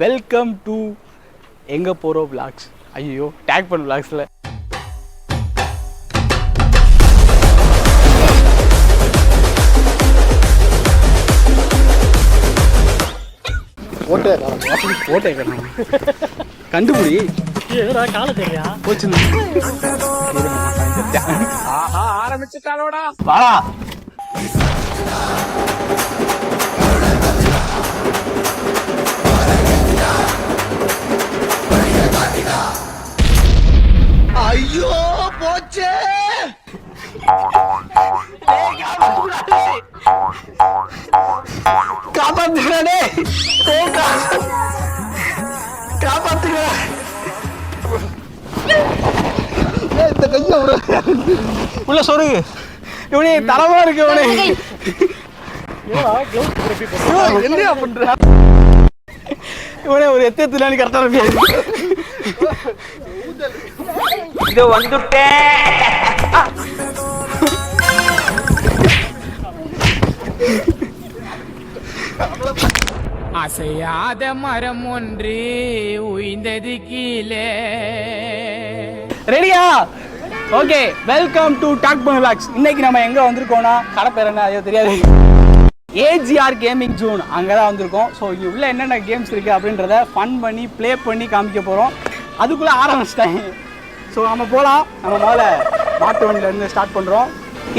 Welcome to எங்கே போகிறோம் vlogs. ஐயோ டேக் பண்ண விளாக்ஸில் ஓட்டே கண்டுபிடி கால தெரியா போச்சு ஆரம்பிச்சுட்டாலோடா. வாடா ஐயோ போச்சே. காப்பாத்துக்கிறே காப்பாத்துக்கிற இந்த கைய உள்ள சொருகு. இவனே தரமா இருக்கு. இவனே என்ன பண்ற? இவனே ஒரு எத்தனை கரெக்டா இருப்பியா? இது வந்துட்டேன். அசையாத மரம் ஒன்று உயிர்ந்தது கீழே. ரெடியா? ஓகே, வெல்கம் டு டாக் பண்ண விளாக்ஸ். இன்னைக்கு நம்ம எங்க வந்திருக்கோம்னா, கடை பேர் என்ன ஐயோ தெரியாது, ஏஜிஆர் கேமிங் ஜோன் அங்கே தான் வந்திருக்கோம். ஸோ இங்கே உள்ள என்னென்ன கேம்ஸ் இருக்குது அப்படின்றத ஃபன் பண்ணி ப்ளே பண்ணி காமிக்க போகிறோம். அதுக்குள்ளே ஆரம்பிச்சிட்டாங்க. ஸோ நம்ம போகலாம். நம்ம முதல்ல மாட்டு வண்டியிலேருந்து ஸ்டார்ட் பண்ணுறோம்.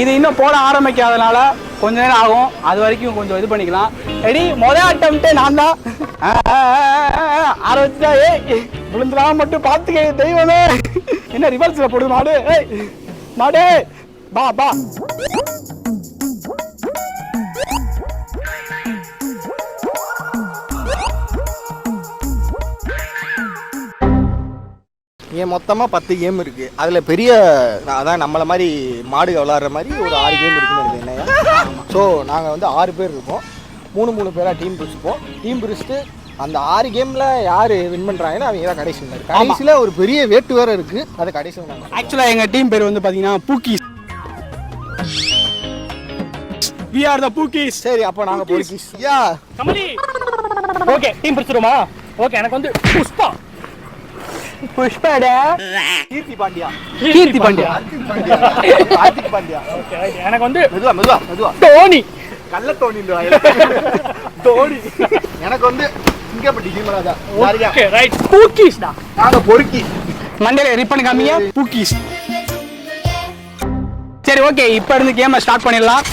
இது இன்னும் போட ஆரம்பிக்காதனால கொஞ்ச நேரம் ஆகும். அது வரைக்கும் கொஞ்சம் இது பண்ணிக்கலாம். ரெடி? முதல் அட்டம்ப்டே நான் தான் ஆரம்பிச்சா. விழுந்துடாம மட்டும் பார்த்துக்க தெய்வமே. என்ன ரிவர்ஸில் போடுது மாடு? மாடு பா பா. ஏன் மொத்தமாக 10 கேம் இருக்குது. அதில் பெரிய அதான் நம்மளை மாதிரி மாடு விளாட்ற மாதிரி ஒரு 6 கேம் இருக்குன்னு எனக்கு என்னையா. ஸோ நாங்கள் வந்து 6 பேர் இருப்போம். 3 பேராக டீம் பிரிச்சுப்போம். டீம் பிரிச்சுட்டு அந்த 6 கேமில் யார் வின் பண்ணுறாங்கன்னா அவங்க தான் கடைசி வின்னர். கடைசியில் ஒரு பெரிய வேட்டு வேறு இருக்குது. அது கடைசி வின்னர். ஆக்சுவலாக எங்கள் டீம் பேர் வந்து பார்த்தீங்கன்னா பூக்கீஸ். We are the பூக்கீஸ். சரி, அப்போ நாங்கள் pookies. Yeah Kamali. Okay, team பிரிச்சுருமா? ஓகே, எனக்கு வந்து புஷ்பா. புஷ்பாடா. கீர்த்தி பாண்டியா. கீர்த்தி பாண்டியா. ஹார்திக் பாண்டியா. ஓகே, எனக்கு வந்து மெதுவா தோனி. கள்ள தோனி. தோனி. எனக்கு வந்து சிங்கப்பட்டி ஹீமராஜா. ஓகே ரைட், பூக்கீஸ்டா. நாங்க பொறுக்கி. மண்டேல ரிப்பன் காமிங்க. பூக்கீஸ். சரி ஓகே, இப்போ இருந்து கேமை ஸ்டார்ட் பண்ணிடலாம்.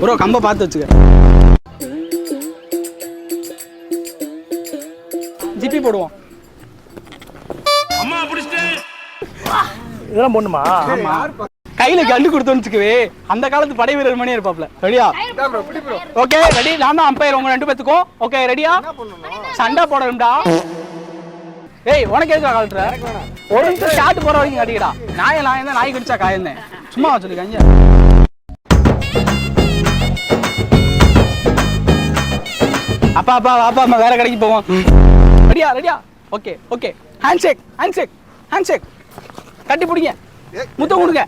ப்ரோ கம்ப பார்த்து வச்சுக்க. ஜிபி போடுவோம். அம்மா பிடிச்சிட்டு இதெல்லாம் போடணுமா? ஆமா, கையில கண்டு கொடுத்தோன்னு வச்சுக்கவே அந்த காலத்து படை வீரர் மணியே இருப்பாப்ல. ரெடியா? Okay ready. நான் தான் அம்பையர் உங்க 2 பேத்துக்கும். ஓகே ரெடியா? சண்டை போடணும்டா. ஏய் உனக்கு எதுக்கு கால்ற? ஒரு நிமிஷம் ஷாட் போற வரைக்கும் கட்டிக்கடா. நாய் தான் நாய் கடிச்சா காயந்தேன். சும்மா வச்சிருக்காங்க. அப்பா அப்பா அப்பா அம்மா வேற கடைக்கு போவோம். ரெடியா? ஓகே ஹேண்ட் ஷேக் கட்டி பிடிங்க. முத்தம் கொடுங்க.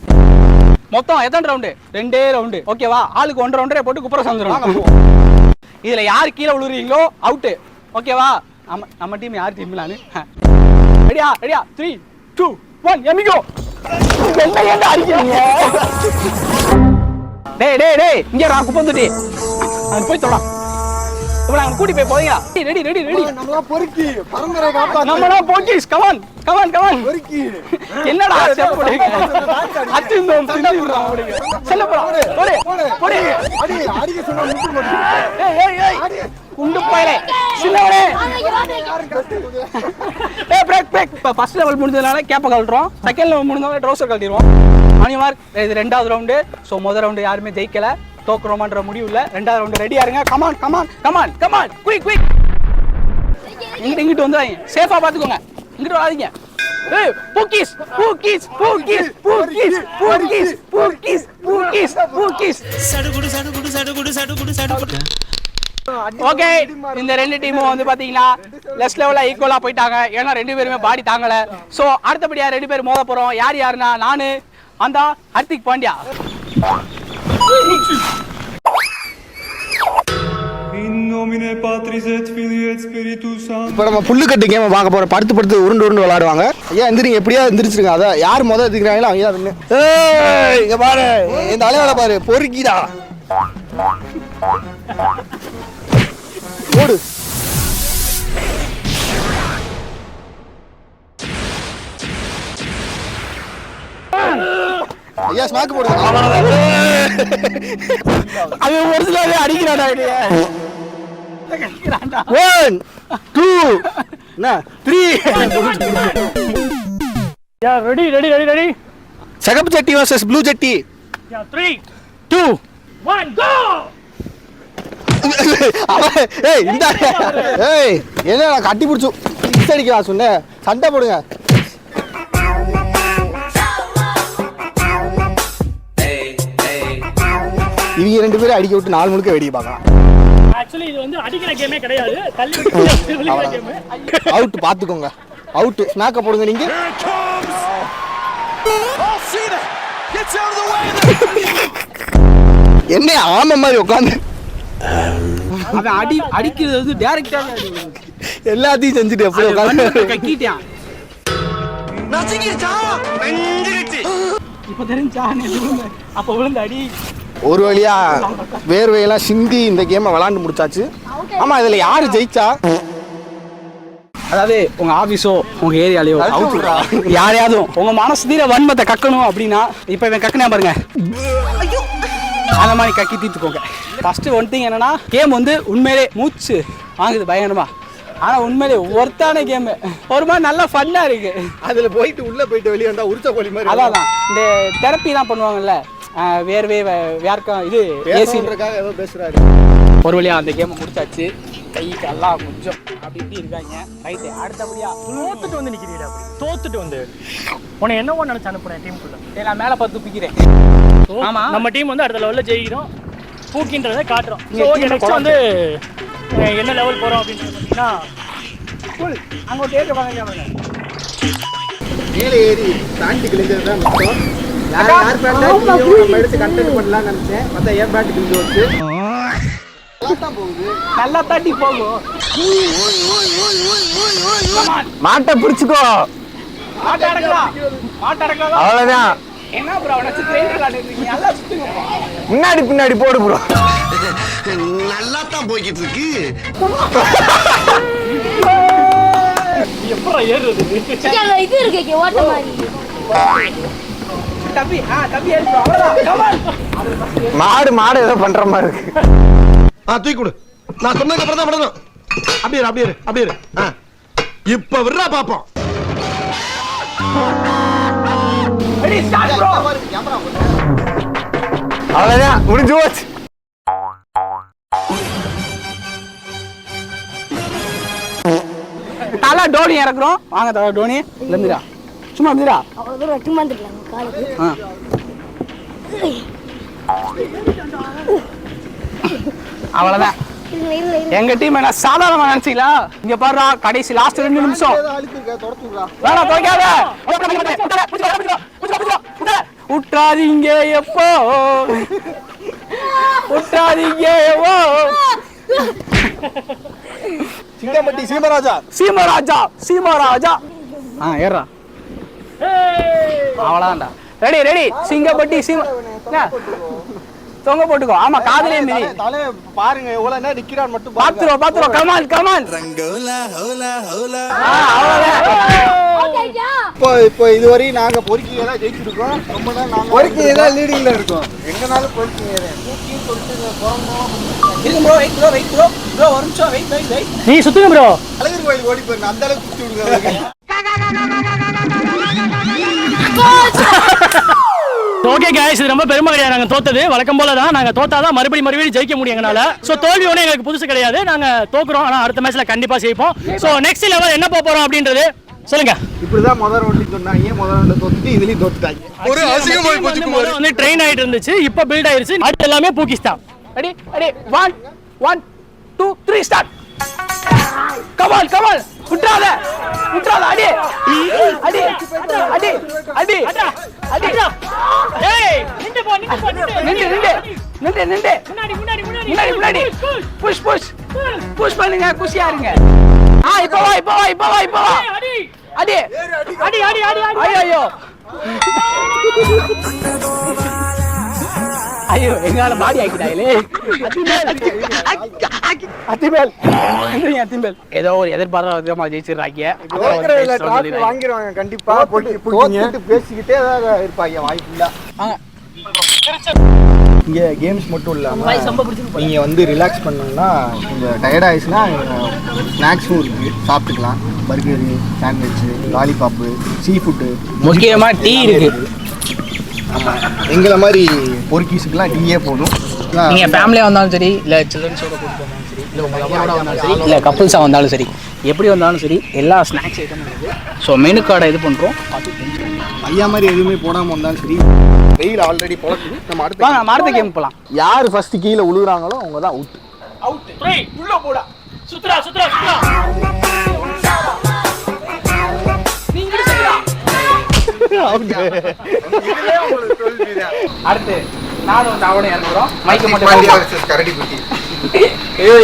மொத்தம் எத்தனை ரவுண்டு? 2 ரவுண்டு. ஓகேவா? ஆளுக்கு 1 ரவுண்டரே போட்டு குப்புற சந்துரும். இதுல யார் கீழே விழுறீங்களோ அவுட்டு. ஓகேவா? நம்ம டீம் யார் டீம்? நானு. ரெடியா? 3 2 1 எமிகோ. என்ன அடிக்கிறீங்க? டேய் இங்க வா, குப்பை வந்துட்டி. நான் போய் தொட. இப்போ நாங்க கூட்டி போய் போறீங்க. ரெடி. நம்மளா பொறுக்கி பரம்பரை காப்பா. நம்மளா போக்கீஸ். கமான் பொறுக்கி. என்னடா ஸ்டெப் போடுங்க? அத்திந்தோம் திண்டி விடுறான் அப்படிங்க. செல்ல போறா. போடு. அடிக்க சொன்னா முட்டு முட்டு. ஏய் குண்டு பையலே. சின்னவனே. பிரேக். இப்போ ஃபர்ஸ்ட் லெவல் முடிஞ்சதுனால கேப்ப கழட்டுறோம். செகண்ட் லெவல் முடிஞ்சதால ட்ரவுசர் கழட்டிடுவோம். அனிமார் இது 2வது ரவுண்டு. ஸோ முதல் ரவுண்டு யாருமே ஜெயிக்கல. தோக்குறோமான்ற முடிவு இல்லை. 2வது ரவுண்டு ரெடியா இருங்க. Come on quick. இங்கிட்டு வந்துடாதீங்க. சேஃபா பாத்துக்கோங்க. இங்கிட்டு வராதீங்க. ஏய் பூக்கிஸ் பூக்கிஸ் பூக்கிஸ் பூக்கிஸ் பூக்கிஸ் பூக்கிஸ் பூக்கிஸ் பூக்கிஸ் சடுகுடு சடுகுடு சடுகுடு சடுகுடு சடுகுடு. ஓகே, இந்த ரெண்டு டீமும் வந்து பாத்தீங்கன்னா லெஸ் லெவல்ல ஈக்குவலா போயிட்டாங்க. ஏன்னா ரெண்டு பேருமே பாடி தாங்கல. சோ அடுத்தபடியா ரெண்டு பேர் மோத போறோம். யாருன்னா நானு அந்த ஹர்திக் பாண்டியா. இப்போ நம்ம புல்லுக்கட்டு கேமை பார்க்க போறோம். படுத்து உருண்டு விளையாடுவாங்க. ஐயா எந்திரிங்க, எப்படியா எந்திரிச்சிருங்க. அதான் யார் முதல் எதிர்க்கிறாங்களோ அவங்க தான் வின்னு. ஏய் இங்க பாரு, இந்த அலையால பாரு, பொறுக்கிடா ஓடு. ஐயா ஸ்மாக் போடுங்க. அவன் ஒரு சில அடிக்கிறாடா. 1 2 3 yeah ready ready ready ready. சகப்பு ஜட்டி வர்சஸ் ப்ளூ ஜட்டி. யா 3 2 1 கோ. ஏய் இந்த ஏய் என்ன கட்டி பிடிச்சு அடிக்கலாம் சொன்னேன். சண்டை போடுங்க. இவங்க ரெண்டு பேரும் அடிக்க விட்டு 4 முழுக்க வெடிக்க பார்க்கலாம். ஆக்சுவலி இது வந்து அடிக்கிற கேமே கிடையாது, தள்ளி விட்டு விளையாடுற கேம். அவுட் பாத்துக்கோங்க. அவுட் ஸ்நாக்க போடுங்க நீங்க. என்ன ஆமை மாதிரி உட்காந்து அவன் அடிக்கிறது வந்து டைரக்டா எல்லாத்தையும் செஞ்சுட்டு எப்படி உட்காந்து கக்கிட்டான். இப்ப தெரிஞ்சா அப்ப விழுந்த அடி. ஒரு வழியா வேர்வையெல்லாம் சிந்தி இந்த கேமை விளாண்டு முடிச்சாச்சு. ஆமா இதுல யாரு ஜெயிச்சா? அதாவது உங்க ஆபீஸோ உங்க ஏரியாலயோ யாரையாவது உங்க மனசு தீர வன்மத்தை கக்கணும் அப்படின்னா இப்ப இவன் கக்கனே பாருங்க, அந்த மாதிரி கக்கி தீர்த்துக்கோங்க. ஃபர்ஸ்ட் ஒன் திங் என்னன்னா, கேம் வந்து உண்மையிலே மூச்சு வாங்குது பயங்கரமா. ஆனா உண்மையிலே ஒர்த்தான கேம், ஒரு மாதிரி நல்லா ஃபன்னா இருக்கு. அதுல போயிட்டு உள்ள போயிட்டு வெளியே வந்தா உரிச்ச கோழி மாதிரி. அதான் இந்த தெரப்பி தான் பண்ணுவாங்கல்ல, வேர்வே வேர்க்கம் இது ஏசின்றக்காக ஏதோ பேசுறாரு. ஒரு வழியா அந்த கேமை முடிச்சாச்சு. கை எல்லாம் கொஞ்சம் அப்படி இப்படி இருக்காங்க. ரைட்டு, அடுத்தபடியா தோத்துட்டு வந்து நிக்கிறீங்க. அப்படி தோத்துட்டு வந்து உன்னை என்னவோ நினைச்சு அனுப்புறேன் டீமுக்குள்ள. நான் மேலே பார்த்து துப்பிக்கிறேன். ஆமா, நம்ம டீம் வந்து அடுத்த லெவலில் ஜெயிக்கிறோம், பூக்கின்றதை காட்டுறோம். ஸோ நெக்ஸ்ட் வந்து என்ன லெவல் போகிறோம் அப்படின்னு பார்த்தீங்கன்னா அங்கே ஒரு டேட்டு வாங்க. மேலே ஏறி தாண்டி கிழிஞ்சது தான் மிச்சம். யார் பேட்டை நம்ம எடுத்து கண்டென்ட் பண்ணலாம்னு நினைச்சேன். பார்த்தா ஏன் பேட்டு கிழிஞ்சு வச்சு நல்லா தாண்டி போகும். மாட்டை பிடிச்சுக்கோ. மாட்டை அடக்கலாம், மாட்டை அடக்கலாம். அவ்வளவுதான். என்ன ப்ரோ நச்சு ட்ரெயின் விளையாடுறீங்க? நல்லா சுத்துங்க. முன்னாடி பின்னாடி போடு ப்ரோ. நல்லா தான் போய்கிட்டு இருக்கு. எப்பறம் ஏறுறது? இது இருக்கு ஓட்ட மாதிரி. தம்பி தம்பி ஏறு. அவ்வளவுதான். மாடு ஏதோ பண்ற மாதிரி இருக்கு. தூக்கி கொடு. நான் சொன்னதுக்கு அப்புறம் தான் விடணும். அப்படியே இரு. இப்ப விடுறா பாப்போம். Ready start bro. அவ்வளவுதான், முடிஞ்சு போச்சு. தலை டோனி இறக்குறோம். வாங்க தலை டோனி இருந்துடா, சும்மா இருந்துடா. அவ்வளவு தூரம் வெட்டி வந்துடலாம் காலுக்கு. அவ்வளவுதான். எங்க டீம் என்ன சாதாரணமா நினைச்சீங்களா? இங்க பாருடா, கடைசி லாஸ்ட் 2 நிமிஷம். வேணா தோக்காத, விட்டுறாதீங்க எப்போ, விட்டுறாதீங்க எப்போ. சிங்கம்பட்டி சீமராஜா. ஏறா. அவ்வளவுதான்டா. ரெடி. சிங்கப்பட்டி தொங்க போட்டுக்கோ. ஆமா, காதலே மிதி. தலை பாருங்க எவ்வளவு நேரம் நிக்கிறான் மட்டும் பாத்துறோம். கமான். இப்போ இதுவரை நாங்க பொறுக்கிங்க தான் ஜெயிச்சிருக்கோம். ரொம்ப நேரம் நாங்க பொறுக்கிங்க தான் லீடிங்ல இருக்கோம். எங்கனாலும் பொறுக்கிங்க சொல்லிட்டு ப்ரோ ஒரு நிமிஷம் வெயிட். நீ சுத்துங்க ப்ரோ. அழகர் கோயில் ஓடி போயிருங்க, அந்த அளவுக்கு சுத்தி விடுங்க. ஓகே गाइस, இது ரொம்ப பெருமை கிடையாது. நாங்க தோத்தது வழக்கம் போல தான். நாங்க தோத்தாதான் மறுபடியும் ஜெயிக்க முடியும் எங்கனால. சோ தோல்வி ஒண்ணு எங்களுக்கு புதுசு கிடையாது. நாங்க தோக்குறோம், ஆனா அடுத்த மேட்ச்ல கண்டிப்பா ஜெயிப்போம். சோ நெக்ஸ்ட் லெவல் என்ன போறோம் அப்படின்றது சொல்லுங்க. இப்படிதான் முதல் ரவுண்ட்ல சொன்னாங்க, முதல் ரவுண்ட்ல தோத்துட்டு இதுலயும் தோத்துட்டாங்க. ஒரு அசிங்கமாய் போச்சு. வந்து ட்ரெயின் ஆயிட்டு இருந்துச்சு, இப்ப பில்ட் ஆயிருச்சு. அடுத்து எல்லாமே பூக்கிஸ் தான். Ready 1 2 3 start. கமால் விட்றாத அடி அடி அடி அடி அடி. ஏய் நின்னு போ முன்னாடி புஷ் பண்ணுங்க, குஷியா இருங்க. இப்போ வா அடி அடி அடி அடி அடி ஐயோ எங்கால பாடி ஆக்கிட்டாங்களே. அத்திமேல் ஏதோ ஒரு எதிர்பாராத விதமா ஜெயிச்சிடுறாங்க. வாங்கிடுவாங்க கண்டிப்பா. தோத்துட்டு பேசிக்கிட்டே தான் இருப்பாங்க வாய்ப்புல. இங்க கேம்ஸ் மட்டும் இல்லாம நீங்க வந்து ரிலாக்ஸ் பண்ணணும்னா, கொஞ்சம் டயர்ட் ஆயிடுச்சுன்னா ஸ்நாக்ஸும் இருக்கு, சாப்பிட்டுக்கலாம். பர்கரு, சாண்ட்விச், லாலிபாப்பு, சீ ஃபுட்டு, முக்கியமா டீ இருக்கு. ஆமாம், எங்களை மாதிரி பொறுக்கீஸுக்கெல்லாம் டீயே போதும். நீங்கள் ஃபேமிலியாக வந்தாலும் சரி, இல்லை சில்ட்ரன்ஸோட கூப்பிட்டு வந்தாலும் சரி, இல்லை உங்கள் லவரோட வந்தாலும் சரி, இல்லை கப்புள்ஸாக வந்தாலும் சரி, எப்படி வந்தாலும் சரி எல்லா ஸ்நாக்ஸ் ஐட்டமும் இருக்குது. ஸோ மெனு கார்டை இது பண்ணுறோம். ஐயா மாதிரி எதுவுமே போடாமல் வந்தாலும் சரி. வெயில் ஆல்ரெடி போகுது. நம்ம அடுத்த கேம் போகலாம். யார் ஃபர்ஸ்ட் கீழே விழுகுறாங்களோ அவங்க தான் அவுட். உள்ள போடா. சுத்ரா அடுத்து நானும் தாவணை இறங்குறோம். மைக்க மட்டும்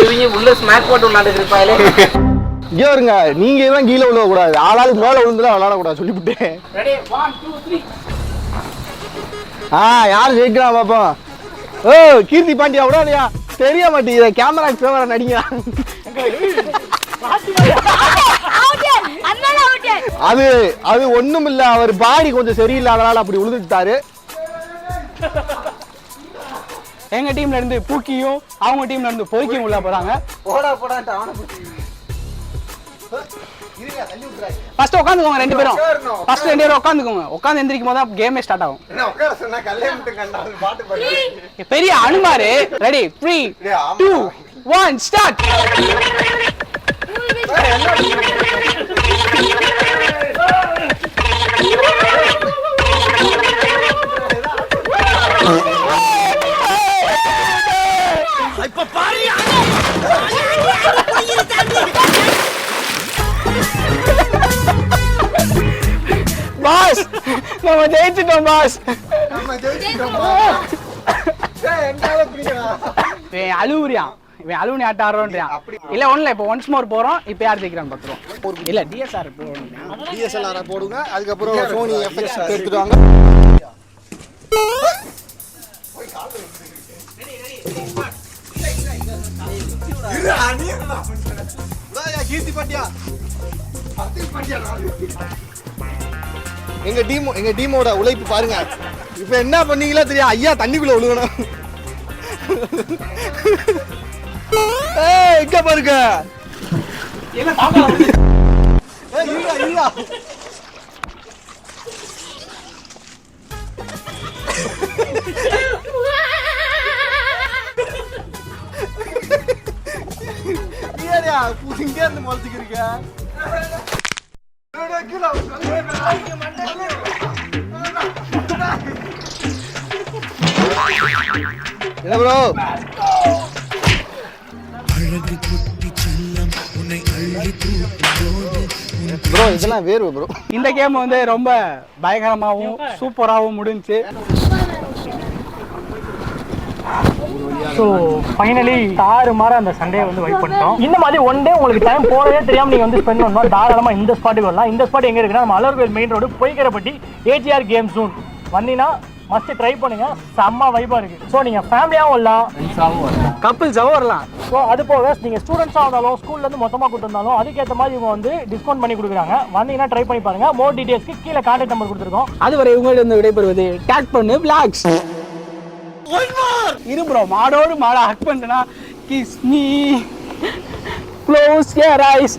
இவங்க உள்ள ஸ்மாக் போட்டு விளையாண்டு இருப்பாங்களே. இங்கே வருங்க, நீங்க தான் கீழே விழுவ கூடாது. ஆளாளுக்கு மேல விழுந்துலாம் விளையாடக்கூடாது சொல்லிவிட்டேன். ரெடி 1 2 3. யார் ஜெயிக்கிறா பாப்போம். ஓ கீர்த்தி பாண்டியா விட இல்லையா தெரிய மாட்டேங்குது. கேமரா கேமரா நடிங்க. அது ஒண்ணும் இல்ல, அவர் பாடி கொஞ்சம் சரியில்லாதனால அப்படி உழுதுட்டாரு. எங்க டீம்ல இருந்து பூக்கியும் அவங்க டீம்ல இருந்து பொறுக்கியும் உள்ள போறாங்க. ஃபர்ஸ்ட் உட்காந்துக்கோங்க ரெண்டு பேரும். ஃபர்ஸ்ட் ரெண்டு பேரும் உட்காந்துக்கோங்க. உட்காந்து எந்திரிக்கும் போது கேமே ஸ்டார்ட் ஆகும். பெரிய அனுமாரு. Ready 3 2 1 start. பாஸ் நம்ம ஜெயிச்சிட்டோம் பாஸ். இவன் அழுவுனி ஆட்ட ஆடுறோன்றான். இல்ல ஒண்ணுல இப்போ ஒன்ஸ் மோர் போறோம். இப்போ யார் ஜெயிக்கிறான்னு பாத்துறோம். இல்ல டிஎஸ்ஆர் போடுங்க. அதுக்கப்புறம் சோனி எஃப்எக்ஸ் எடுத்துடுவாங்க. எங்க டீமோட உழைப்பு பாருங்க. இப்ப என்ன பண்ணீங்களா தெரியும். ஐயா தண்ணிக்குள்ள விழுகணும். எங்க பாருங்க. இங்க இருந்து முளைச்சுக்கிறீங்க. என்ன ப்ரோ? ப்ரோ இதெல்லாம் வேர்வை ப்ரோ. இந்த கேம் வந்து ரொம்ப பயங்கரமாகவும் சூப்பராகவும் முடிஞ்சு. ஸோ ஃபைனலி தாறுமாற அந்த சண்டே வந்து வைப் பண்ணிட்டோம். இந்த மாதிரி ஒன் டே உங்களுக்கு டைம் போறதே தெரியாமல் நீங்கள் வந்து ஸ்பெண்ட் பண்ணணும். தாராளமாக இந்த ஸ்பாட்டுக்கு வரலாம். இந்த ஸ்பாட் எங்கே இருக்குன்னா நம்ம Alarkoil main road Poikkaraipatti AGR game zone வந்தீங்கன்னா மஸ்ட் ட்ரை பண்ணுங்க. செம்ம வைப்பாக இருக்குது. ஸோ நீங்கள் ஃபேமிலியாகவும் வரலாம், கப்பிள்ஸாகவும் வரலாம். ஸோ அது போக நீங்கள் ஸ்டூடெண்ட்ஸாக இருந்தாலும் ஸ்கூல்லேருந்து மொத்தமாக கொடுத்துருந்தாலும் அதுக்கேற்ற மாதிரி இவங்க வந்து டிஸ்கவுண்ட் பண்ணி கொடுக்குறாங்க. வந்தீங்கன்னா ட்ரை பண்ணி பாருங்க. மோர் டீடைல்ஸ்க்கு கீழே கான்டாக்ட் நம்பர் கொடுத்துருக்கோம். அதுவரை உங்களிடம் விடைபெறுவது டேக் பண்ணு vlogs. இரு ப்ரோ, மாடோடு மாடா ஹக் பண்ணா kiss me close your eyes.